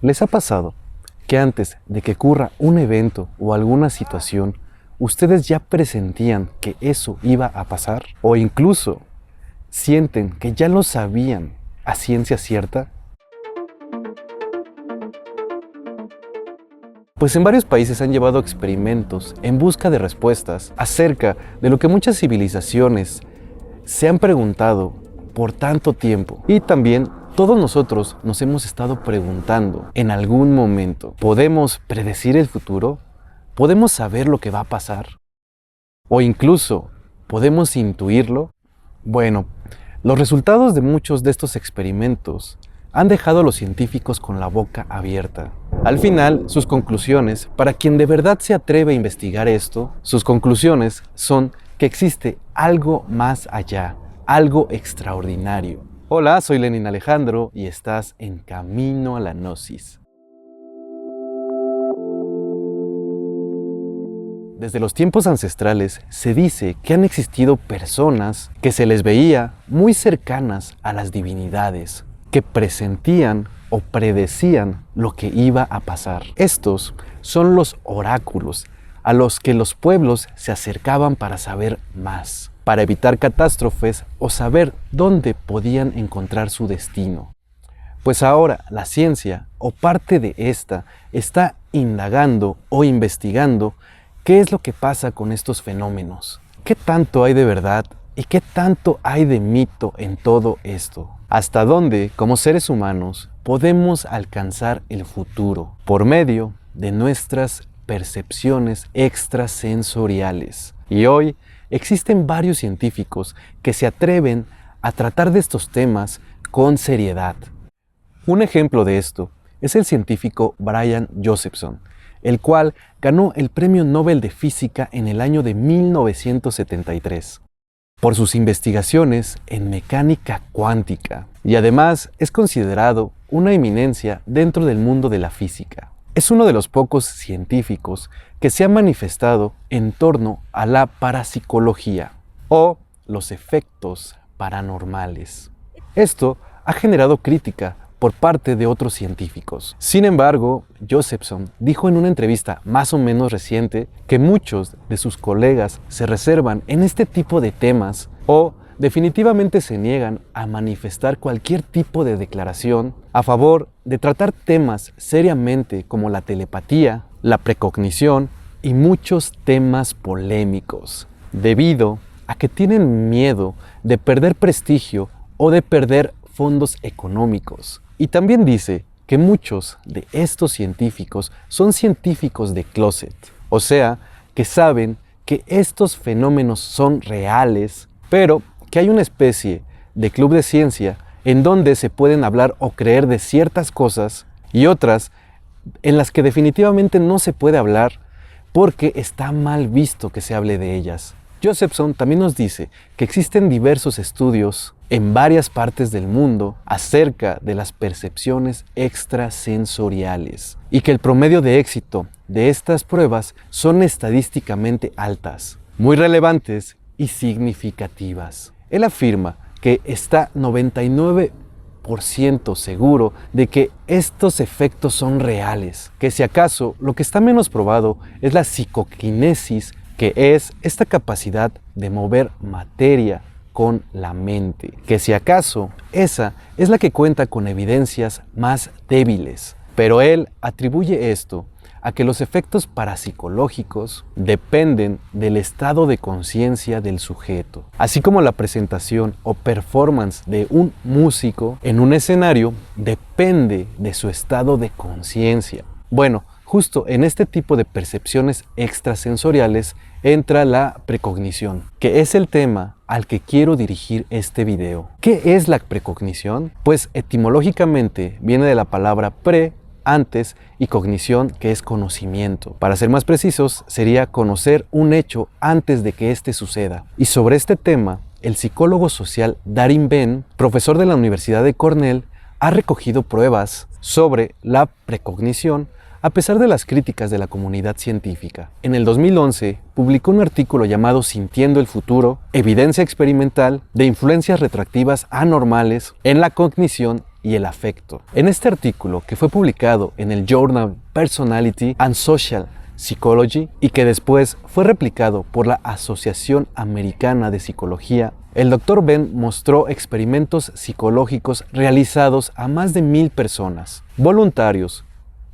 ¿Les ha pasado que antes de que ocurra un evento o alguna situación, ustedes ya presentían que eso iba a pasar? ¿O incluso sienten que ya lo sabían a ciencia cierta? Pues en varios países han llevado experimentos en busca de respuestas acerca de lo que muchas civilizaciones se han preguntado por tanto tiempo. Y también todos nosotros nos hemos estado preguntando en algún momento, ¿podemos predecir el futuro? ¿Podemos saber lo que va a pasar? ¿O incluso podemos intuirlo? Bueno, los resultados de muchos de estos experimentos han dejado a los científicos con la boca abierta. Al final, sus conclusiones, para quien de verdad se atreve a investigar esto, sus conclusiones son que existe algo más allá, algo extraordinario. Hola, soy Lenin Alejandro y estás en Camino a la Gnosis. Desde los tiempos ancestrales se dice que han existido personas que se les veía muy cercanas a las divinidades, que presentían o predecían lo que iba a pasar. Estos son los oráculos a los que los pueblos se acercaban para saber más, para evitar catástrofes o saber dónde podían encontrar su destino. Pues ahora la ciencia, o parte de esta, está indagando o investigando qué es lo que pasa con estos fenómenos. ¿Qué tanto hay de verdad y qué tanto hay de mito en todo esto? ¿Hasta dónde, como seres humanos, podemos alcanzar el futuro por medio de nuestras percepciones extrasensoriales? Y hoy existen varios científicos que se atreven a tratar de estos temas con seriedad. Un ejemplo de esto es el científico Brian Josephson, el cual ganó el Premio Nobel de Física en el año de 1973. Por sus investigaciones en mecánica cuántica, y además es considerado una eminencia dentro del mundo de la física. Es uno de los pocos científicos que se ha manifestado en torno a la parapsicología o los efectos paranormales. Esto ha generado crítica por parte de otros científicos. Sin embargo, Josephson dijo en una entrevista más o menos reciente que muchos de sus colegas se reservan en este tipo de temas o definitivamente se niegan a manifestar cualquier tipo de declaración a favor de tratar temas seriamente como la telepatía, la precognición y muchos temas polémicos, debido a que tienen miedo de perder prestigio o de perder fondos económicos. Y también dice que muchos de estos científicos son científicos de closet, o sea, que saben que estos fenómenos son reales, pero que hay una especie de club de ciencia en donde se pueden hablar o creer de ciertas cosas y otras en las que definitivamente no se puede hablar porque está mal visto que se hable de ellas. Josephson también nos dice que existen diversos estudios en varias partes del mundo acerca de las percepciones extrasensoriales y que el promedio de éxito de estas pruebas son estadísticamente altas, muy relevantes y significativas. Él afirma que está 99% seguro de que estos efectos son reales, que si acaso lo que está menos probado es la psicoquinesis, que es esta capacidad de mover materia con la mente, que si acaso esa es la que cuenta con evidencias más débiles. Pero él atribuye esto a que los efectos parapsicológicos dependen del estado de conciencia del sujeto, así como la presentación o performance de un músico en un escenario depende de su estado de conciencia. Bueno, justo en este tipo de percepciones extrasensoriales entra la precognición, que es el tema al que quiero dirigir este video. ¿Qué es la precognición? Pues etimológicamente viene de la palabra pre, antes, y cognición, que es conocimiento. Para ser más precisos, sería conocer un hecho antes de que éste suceda. Y sobre este tema, el psicólogo social Darin Ben, profesor de la Universidad de Cornell, ha recogido pruebas sobre la precognición a pesar de las críticas de la comunidad científica. En el 2011, publicó un artículo llamado Sintiendo el futuro, evidencia experimental de influencias retroactivas anormales en la cognición y el afecto. En este artículo, que fue publicado en el Journal Personality and Social Psychology y que después fue replicado por la Asociación Americana de Psicología, el Dr. Bem mostró experimentos psicológicos realizados a más de 1000 personas, voluntarios,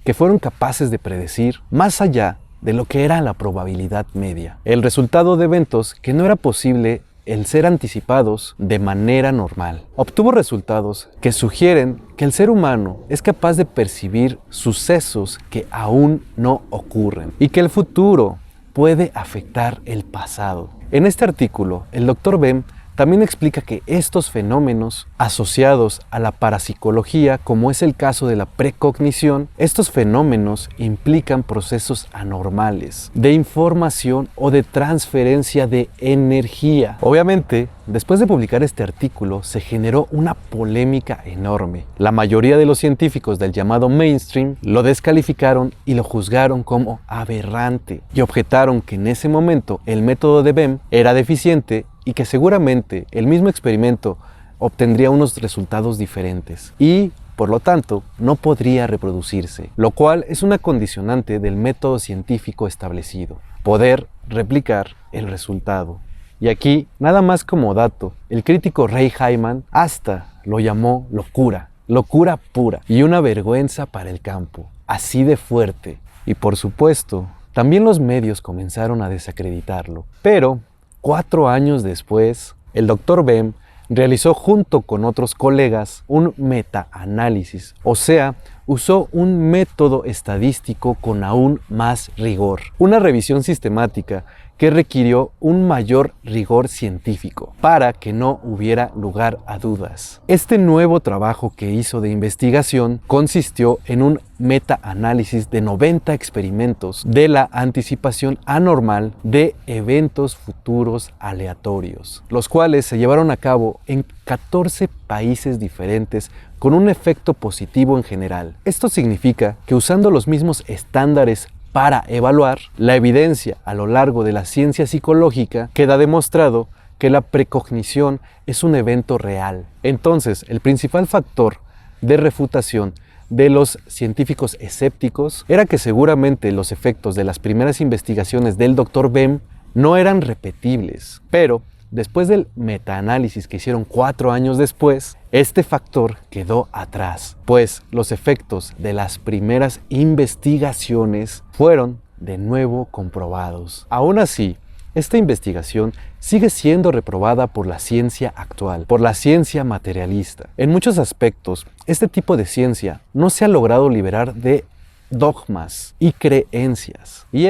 que fueron capaces de predecir más allá de lo que era la probabilidad media, el resultado de eventos que no era posible el ser anticipados de manera normal. Obtuvo resultados que sugieren que el ser humano es capaz de percibir sucesos que aún no ocurren y que el futuro puede afectar el pasado. En este artículo, el Dr. Bem también explica que estos fenómenos asociados a la parapsicología, como es el caso de la precognición, estos fenómenos implican procesos anormales de información o de transferencia de energía. Obviamente, después de publicar este artículo, se generó una polémica enorme. La mayoría de los científicos del llamado mainstream lo descalificaron y lo juzgaron como aberrante y objetaron que en ese momento el método de Bem era deficiente y que seguramente el mismo experimento obtendría unos resultados diferentes y, por lo tanto, no podría reproducirse, lo cual es una condicionante del método científico establecido, poder replicar el resultado. Y aquí, nada más como dato, el crítico Ray Hyman hasta lo llamó locura pura y una vergüenza para el campo, así de fuerte. Y por supuesto, también los medios comenzaron a desacreditarlo, pero 4 años después, el Dr. Bem realizó junto con otros colegas un metaanálisis, o sea, usó un método estadístico con aún más rigor, una revisión sistemática que requirió un mayor rigor científico para que no hubiera lugar a dudas. Este nuevo trabajo que hizo de investigación consistió en un metaanálisis de 90 experimentos de la anticipación anormal de eventos futuros aleatorios, los cuales se llevaron a cabo en 14 países diferentes con un efecto positivo en general. Esto significa que usando los mismos estándares para evaluar, la evidencia a lo largo de la ciencia psicológica queda demostrado que la precognición es un evento real. Entonces, el principal factor de refutación de los científicos escépticos era que seguramente los efectos de las primeras investigaciones del Dr. Bem no eran repetibles, pero después del metaanálisis que hicieron 4 años después, este factor quedó atrás, pues los efectos de las primeras investigaciones fueron de nuevo comprobados. Aún así, esta investigación sigue siendo reprobada por la ciencia actual, por la ciencia materialista. En muchos aspectos, este tipo de ciencia no se ha logrado liberar de dogmas y creencias, y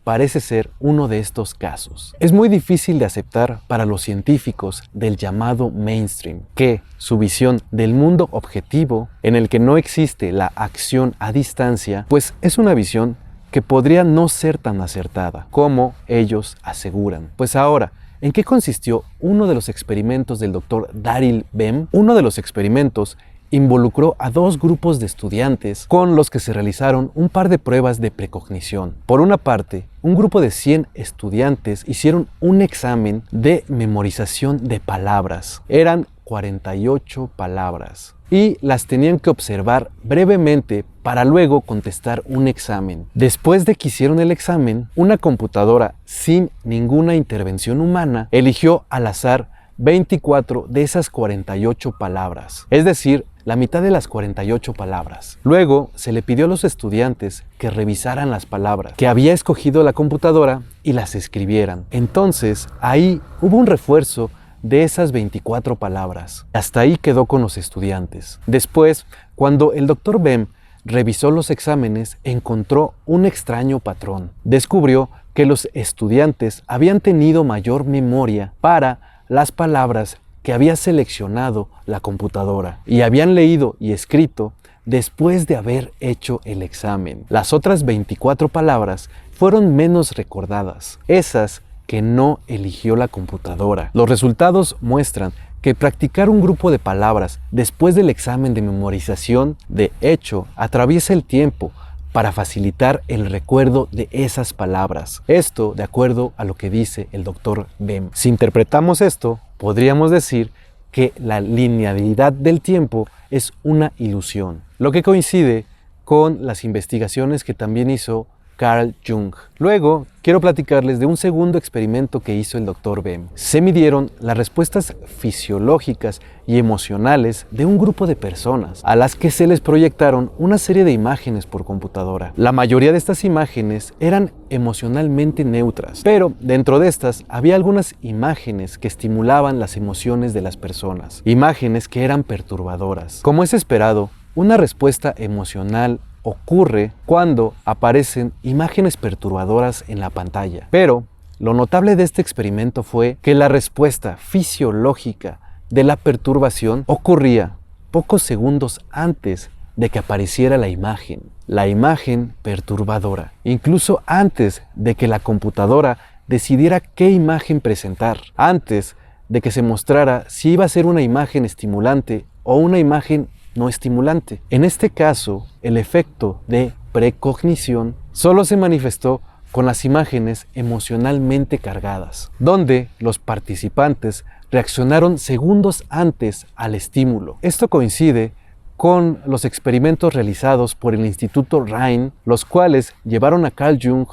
parece ser uno de estos casos. Es muy difícil de aceptar para los científicos del llamado mainstream que su visión del mundo objetivo, en el que no existe la acción a distancia, pues es una visión que podría no ser tan acertada como ellos aseguran. Pues ahora, ¿en qué consistió uno de los experimentos del Dr. Daryl Bem? Uno de los experimentos involucró a 2 grupos de estudiantes con los que se realizaron un par de pruebas de precognición. Por una parte, un grupo de 100 estudiantes hicieron un examen de memorización de palabras. Eran 48 palabras y las tenían que observar brevemente para luego contestar un examen. Después de que hicieron el examen, una computadora sin ninguna intervención humana eligió al azar 24 de esas 48 palabras, es decir, la mitad de las 48 palabras. Luego se le pidió a los estudiantes que revisaran las palabras que había escogido la computadora y las escribieran. Entonces, ahí hubo un refuerzo de esas 24 palabras. Hasta ahí quedó con los estudiantes. Después, cuando el Dr. Bem revisó los exámenes, encontró un extraño patrón. Descubrió que los estudiantes habían tenido mayor memoria para las palabras que había seleccionado la computadora y habían leído y escrito después de haber hecho el examen. Las otras 24 palabras fueron menos recordadas, esas que no eligió la computadora. Los resultados muestran que practicar un grupo de palabras después del examen de memorización, de hecho, atraviesa el tiempo para facilitar el recuerdo de esas palabras. Esto de acuerdo a lo que dice el Dr. Bem. Si interpretamos esto, podríamos decir que la linealidad del tiempo es una ilusión, lo que coincide con las investigaciones que también hizo Carl Jung. Luego, quiero platicarles de un segundo experimento que hizo el Dr. Bem. Se midieron las respuestas fisiológicas y emocionales de un grupo de personas a las que se les proyectaron una serie de imágenes por computadora. La mayoría de estas imágenes eran emocionalmente neutras, pero dentro de estas había algunas imágenes que estimulaban las emociones de las personas, imágenes que eran perturbadoras. Como es esperado, una respuesta emocional ocurre cuando aparecen imágenes perturbadoras en la pantalla. Pero lo notable de este experimento fue que la respuesta fisiológica de la perturbación ocurría pocos segundos antes de que apareciera la imagen perturbadora, incluso antes de que la computadora decidiera qué imagen presentar, antes de que se mostrara si iba a ser una imagen estimulante o una imagen no estimulante. En este caso, el efecto de precognición solo se manifestó con las imágenes emocionalmente cargadas, donde los participantes reaccionaron segundos antes al estímulo. Esto coincide con los experimentos realizados por el Instituto Rhine, los cuales llevaron a Carl Jung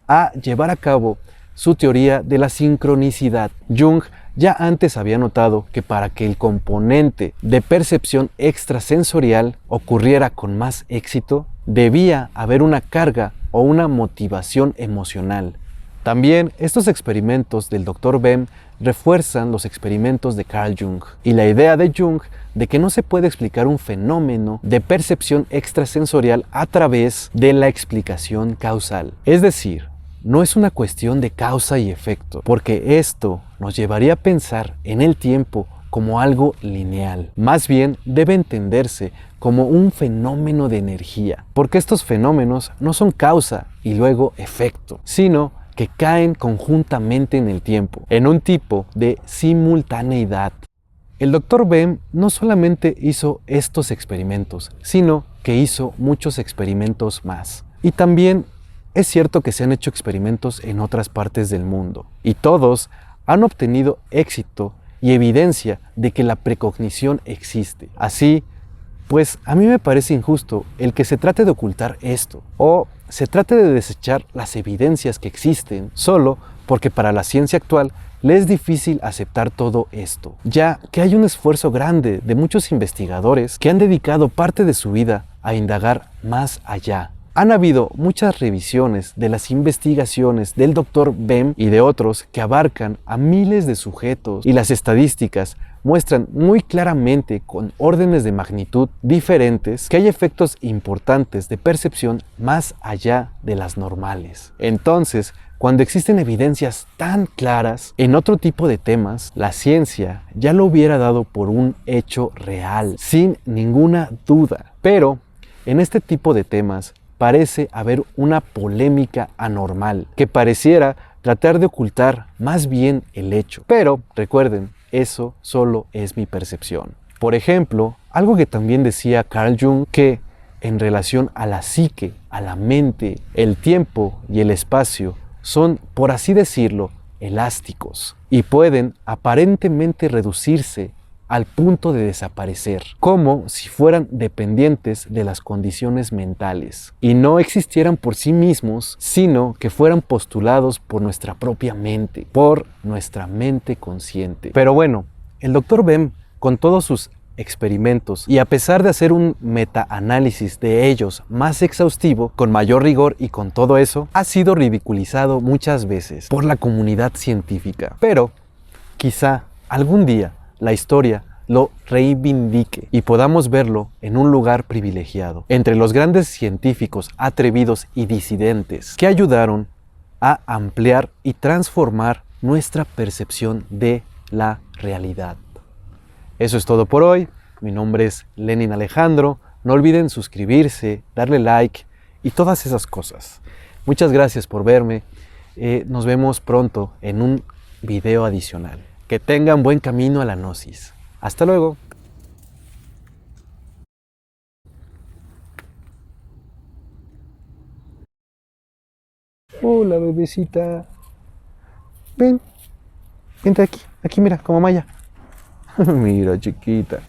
a llevar a cabo su teoría de la sincronicidad. Jung ya antes había notado que para que el componente de percepción extrasensorial ocurriera con más éxito, debía haber una carga o una motivación emocional. También estos experimentos del Dr. Bem refuerzan los experimentos de Carl Jung y la idea de Jung de que no se puede explicar un fenómeno de percepción extrasensorial a través de la explicación causal. Es decir, no es una cuestión de causa y efecto, porque esto nos llevaría a pensar en el tiempo como algo lineal. Más bien debe entenderse como un fenómeno de energía, porque estos fenómenos no son causa y luego efecto, sino que caen conjuntamente en el tiempo, en un tipo de simultaneidad. El Dr. Bem no solamente hizo estos experimentos, sino que hizo muchos experimentos más. Y también es cierto que se han hecho experimentos en otras partes del mundo, y todos han obtenido éxito y evidencia de que la precognición existe. Así, pues a mí me parece injusto el que se trate de ocultar esto, o se trate de desechar las evidencias que existen, solo porque para la ciencia actual le es difícil aceptar todo esto, ya que hay un esfuerzo grande de muchos investigadores que han dedicado parte de su vida a indagar más allá. Han habido muchas revisiones de las investigaciones del Dr. Bem y de otros que abarcan a miles de sujetos, y las estadísticas muestran muy claramente, con órdenes de magnitud diferentes, que hay efectos importantes de percepción más allá de las normales. Entonces, cuando existen evidencias tan claras en otro tipo de temas, la ciencia ya lo hubiera dado por un hecho real, sin ninguna duda. Pero en este tipo de temas parece haber una polémica anormal que pareciera tratar de ocultar más bien el hecho. Pero recuerden, eso solo es mi percepción. Por ejemplo, algo que también decía Carl Jung, que en relación a la psique, a la mente, el tiempo y el espacio son, por así decirlo, elásticos y pueden aparentemente reducirse al punto de desaparecer, como si fueran dependientes de las condiciones mentales y no existieran por sí mismos, sino que fueran postulados por nuestra propia mente, por nuestra mente consciente. Pero bueno, el Dr. Bem, con todos sus experimentos y a pesar de hacer un metaanálisis de ellos más exhaustivo, con mayor rigor y con todo eso, ha sido ridiculizado muchas veces por la comunidad científica. Pero quizá algún día la historia lo reivindique y podamos verlo en un lugar privilegiado, entre los grandes científicos atrevidos y disidentes que ayudaron a ampliar y transformar nuestra percepción de la realidad. Eso es todo por hoy. Mi nombre es Lenin Alejandro. No olviden suscribirse, darle like y todas esas cosas. Muchas gracias por verme. Nos vemos pronto en un video adicional. Que tengan buen camino a la gnosis. Hasta luego. Hola, bebecita. Ven. Vente aquí. Aquí, mira, como Maya. Mira, chiquita.